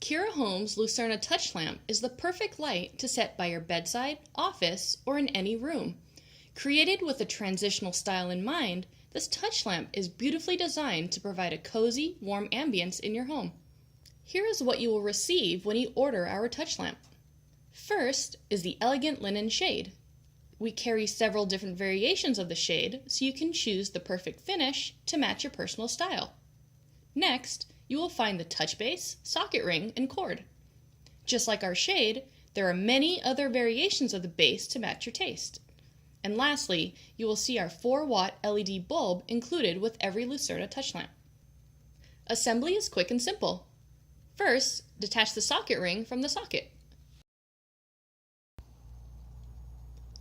Kira Home's Lucerna touch lamp is the perfect light to set by your bedside, office, or in any room. Created with a transitional style in mind, this touch lamp is beautifully designed to provide a cozy, warm ambience in your home. Here is what you will receive when you order our touch lamp. First is the elegant linen shade. We carry several different variations of the shade, so you can choose the perfect finish to match your personal style. Next, you will find the touch base, socket ring, and cord. Just like our shade, there are many other variations of the base to match your taste. And lastly, you will see our 4-watt LED bulb included with every Lucerna touch lamp. Assembly is quick and simple. First, detach the socket ring from the socket.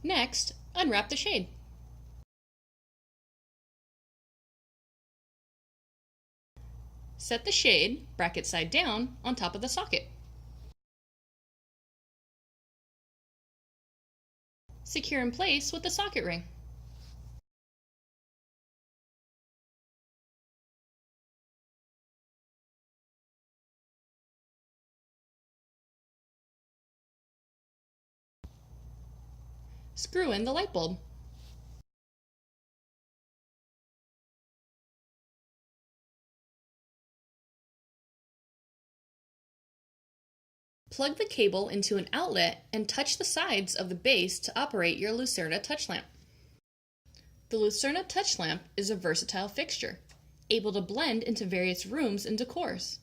Next, unwrap the shade. Set the shade, bracket side down, on top of the socket. Secure in place with the socket ring. Screw in the light bulb. Plug the cable into an outlet and touch the sides of the base to operate your Lucerna touch lamp. The Lucerna touch lamp is a versatile fixture, able to blend into various rooms and decors.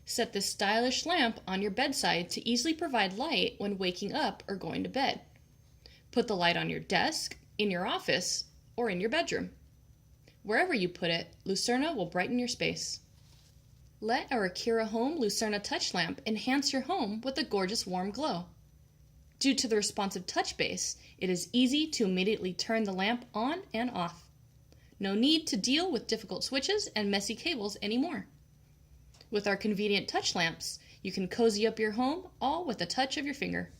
Set this stylish lamp on your bedside to easily provide light when waking up or going to bed. Put the light on your desk, in your office, or in your bedroom. Wherever you put it, Lucerna will brighten your space. Let our Kira Home Lucerna touch lamp enhance your home with a gorgeous warm glow. Due to the responsive touch base, it is easy to immediately turn the lamp on and off. No need to deal with difficult switches and messy cables anymore. With our convenient touch lamps, you can cozy up your home all with a touch of your finger.